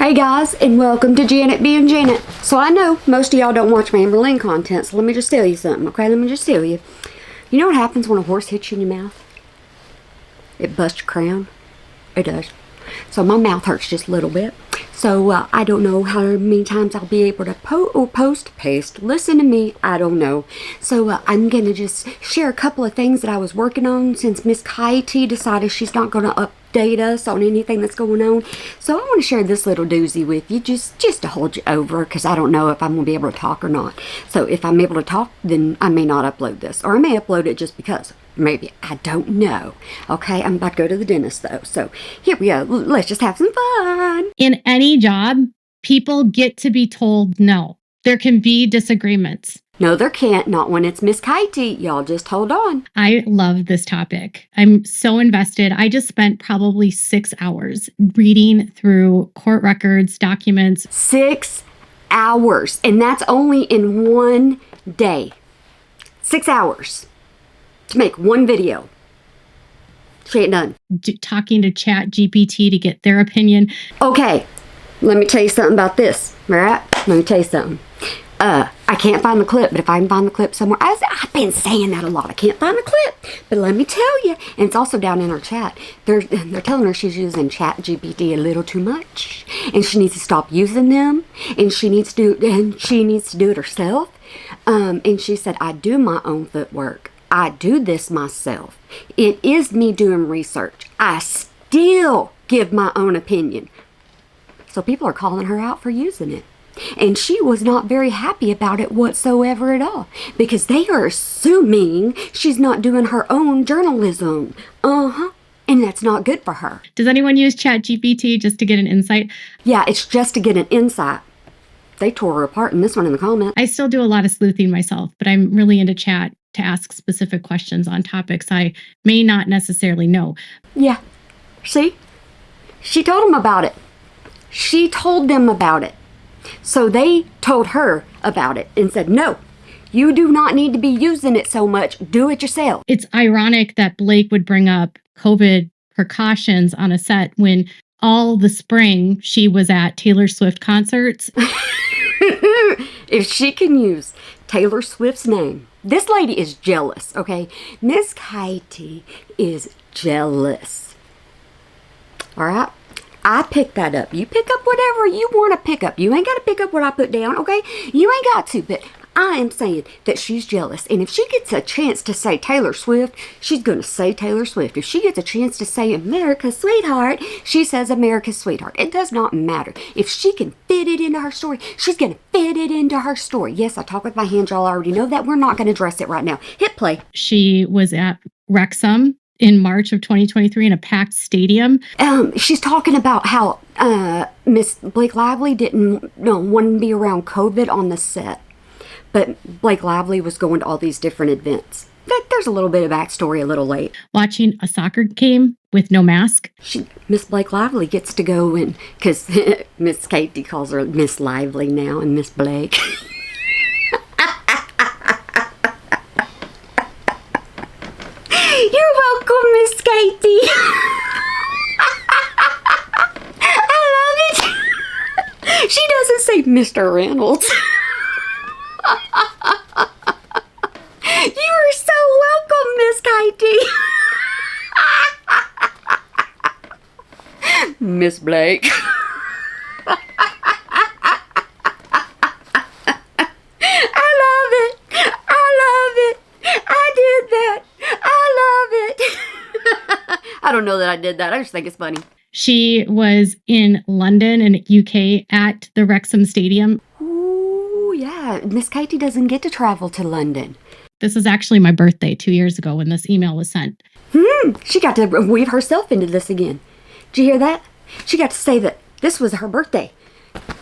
Hey guys, and welcome to Janet being Janet. So I know most of y'all don't watch my Amberlynn content, so let me just tell you something, okay? Let me just tell you. You know what happens when a horse hits you in your mouth? It busts your crown. It does. So my mouth hurts just a little bit. So I don't know how many times I'll be able to paste. Listen to me, I don't know. So I'm going to just share a couple of things that I was working on since Miss Katie decided she's not going to update us on anything that's going on. So I want to share this little doozy with you just to hold you over, because I don't know if I'm going to be able to talk or not. So if I'm able to talk, then I may not upload this, or I may upload it just because. Maybe. I don't know. Okay, I'm about to go to the dentist though. So here we go. Let's just have some fun. In any job, people get to be told no. There can be disagreements. No, there can't. Not when it's Miss Katie. Y'all just hold on. I love this topic. I'm so invested. I just spent probably 6 hours reading through court records, documents. 6 hours. And that's only in one day. 6 hours. To make one video. She ain't done. Talking to Chat GPT to get their opinion. Okay, let me tell you something about this. Alright? Let me tell you something. I can't find the clip, but if I can find the clip somewhere, I've been saying that a lot. I can't find the clip, but let me tell you, and it's also down in her chat. They're telling her she's using Chat GPT a little too much, and she needs to stop using them, and she needs to do it herself. And she said, I do my own footwork. I do this myself. It is me doing research. I still give my own opinion. So people are calling her out for using it. And she was not very happy about it whatsoever at all, because they are assuming she's not doing her own journalism. And that's not good for her. Does anyone use Chat GPT just to get an insight? Yeah, it's just to get an insight. They tore her apart in this one in the comments. I still do a lot of sleuthing myself, but I'm really into chat to ask specific questions on topics I may not necessarily know. Yeah. See? She told them about it. She told them about it. So they told her about it and said, no, you do not need to be using it so much. Do it yourself. It's ironic that Blake would bring up COVID precautions on a set when all the spring she was at Taylor Swift concerts. If she can use Taylor Swift's name, this lady is jealous, okay? Miss Katie is jealous. All right? I picked that up. You pick up whatever you want to pick up. You ain't got to pick up what I put down, okay? You ain't got to, but I am saying that she's jealous. And if she gets a chance to say Taylor Swift, she's going to say Taylor Swift. If she gets a chance to say America's Sweetheart, she says America's Sweetheart. It does not matter. If she can fit it into her story, she's going to fit it into her story. Yes, I talk with my hands. Y'all already know that. We're not going to address it right now. Hit play. She was at Wrexham in March of 2023 in a packed stadium. She's talking about how Miss Blake Lively didn't want to be around COVID on the set. But Blake Lively was going to all these different events. There's a little bit of backstory a little late. Watching a soccer game with no mask. Miss Blake Lively gets to go in, because Miss Katie calls her Miss Lively now and Miss Blake. You're welcome, Miss Katie. I love it. She doesn't say Mr. Reynolds. You are so welcome, Miss Katie. Miss Blake. I don't know that I did that. I just think it's funny. She was in London and UK at the Wrexham Stadium. Ooh, yeah. Miss Katie doesn't get to travel to London. This is actually my birthday 2 years ago when this email was sent. She got to weave herself into this again. Did you hear that? She got to say that this was her birthday.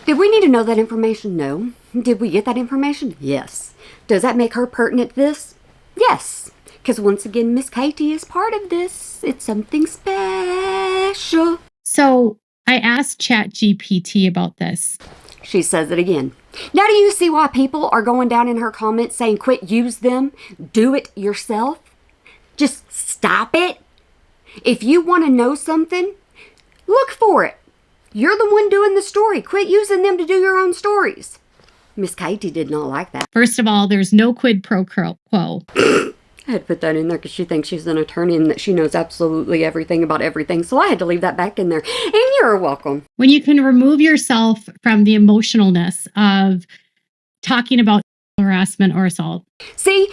Did we need to know that information? No. Did we get that information? Yes. Does that make her pertinent to this? Yes. Because once again, Miss Katie is part of this. It's something special. So I asked ChatGPT about this. She says it again. Now do you see why people are going down in her comments saying, quit, use them, do it yourself? Just stop it. If you want to know something, look for it. You're the one doing the story. Quit using them to do your own stories. Miss Katie did not like that. First of all, there's no quid pro quo. I had to put that in there because she thinks she's an attorney and that she knows absolutely everything about everything. So I had to leave that back in there. And you're welcome. When you can remove yourself from the emotionalness of talking about harassment or assault. See,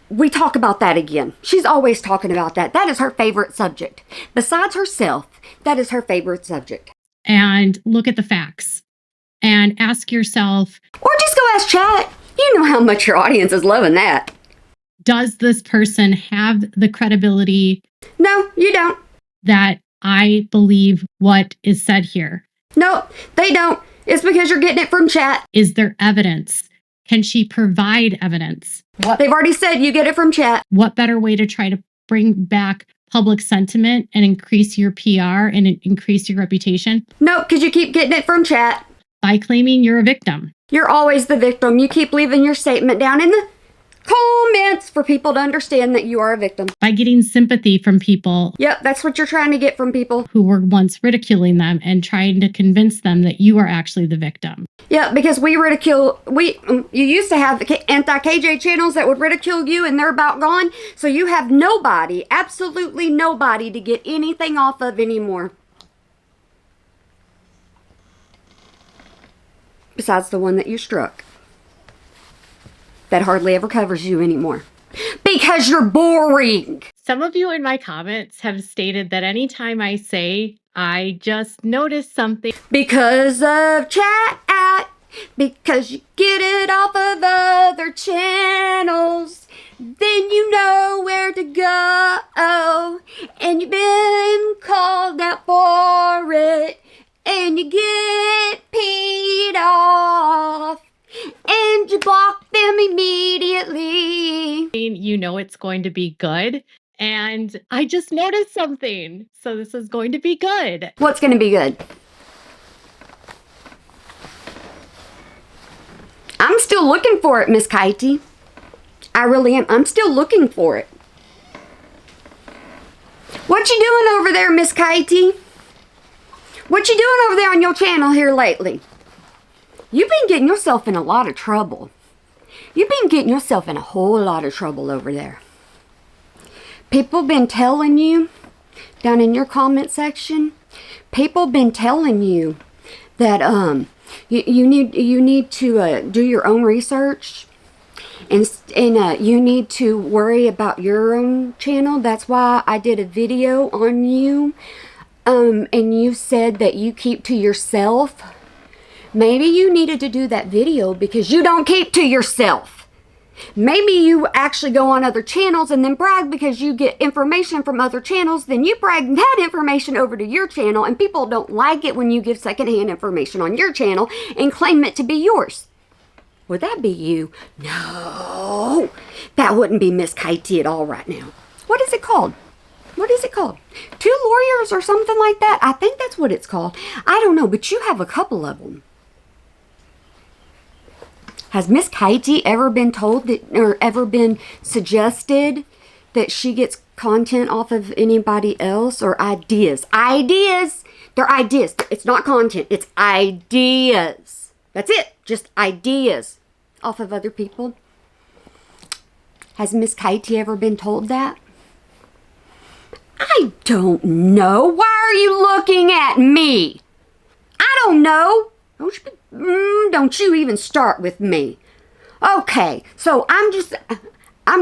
we talk about that again. She's always talking about that. That is her favorite subject. Besides herself, that is her favorite subject. And look at the facts and ask yourself, or just go ask chat. You know how much your audience is loving that. Does this person have the credibility? No, you don't. That I believe what is said here. No, they don't. It's because you're getting it from chat. Is there evidence? Can she provide evidence? What? They've already said you get it from chat. What better way to try to bring back public sentiment and increase your PR and increase your reputation? No, because you keep getting it from chat. By claiming you're a victim. You're always the victim. You keep leaving your statement down in the comments for people to understand that you are a victim. By getting sympathy from people. Yep, that's what you're trying to get from people. Who were once ridiculing them and trying to convince them that you are actually the victim. Yeah, because you used to have anti-KJ channels that would ridicule you and they're about gone. So you have nobody, absolutely nobody to get anything off of anymore. Besides the one that you struck. That hardly ever covers you anymore. Because you're boring. Some of you in my comments have stated that anytime I say, I just noticed something. Because of chat. Because you get it off of other channels. Then you know where to go. And you've been called out for it. And you get peed off. And you block them immediately. You know it's going to be good. And I just noticed something. So this is going to be good. What's going to be good? I'm still looking for it, Miss Katie. I really am. I'm still looking for it. What you doing over there, Miss Katie? What you doing over there on your channel here lately? You've been getting yourself in a lot of trouble. You've been getting yourself in a whole lot of trouble over there. People been telling you, down in your comment section, people been telling you that you need to do your own research and you need to worry about your own channel. That's why I did a video on you. And you said that you keep to yourself. Maybe you needed to do that video because you don't keep to yourself. Maybe you actually go on other channels and then brag because you get information from other channels. Then you brag that information over to your channel and people don't like it when you give secondhand information on your channel and claim it to be yours. Would that be you? No, that wouldn't be Miss Katie at all right now. What is it called? What is it called? Two lawyers or something like that? I think that's what it's called. I don't know, but you have a couple of them. Has Miss Katie ever been told that, or ever been suggested that she gets content off of anybody else or ideas? Ideas! They're ideas. It's not content. It's ideas. That's it. Just ideas off of other people. Has Miss Katie ever been told that? I don't know. Why are you looking at me? I don't know. Don't you even start with me. Okay, so I'm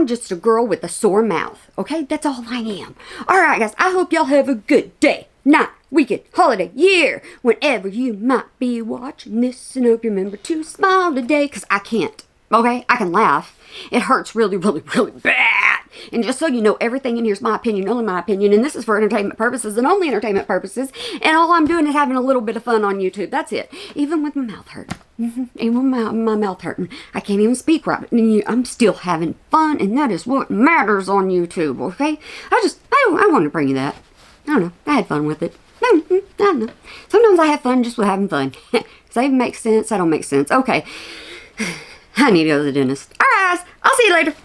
just a girl with a sore mouth. Okay, that's all I am. All right, guys, I hope y'all have a good day, night, weekend, holiday, year, whenever you might be watching this. And hope you remember to smile today, because I can't. Okay, I can laugh. It hurts really, really, really bad. And just so you know, everything in here is my opinion, only my opinion. And this is for entertainment purposes and only entertainment purposes. And all I'm doing is having a little bit of fun on YouTube. That's it. Even with my mouth hurting. Even with my mouth hurting. I can't even speak right. I'm still having fun. And that is what matters on YouTube. Okay? I want to bring you that. I don't know. I had fun with it. I don't know. Sometimes I have fun just with having fun. Does that even make sense? I don't make sense. Okay. I need to go to the dentist. All right, guys. I'll see you later.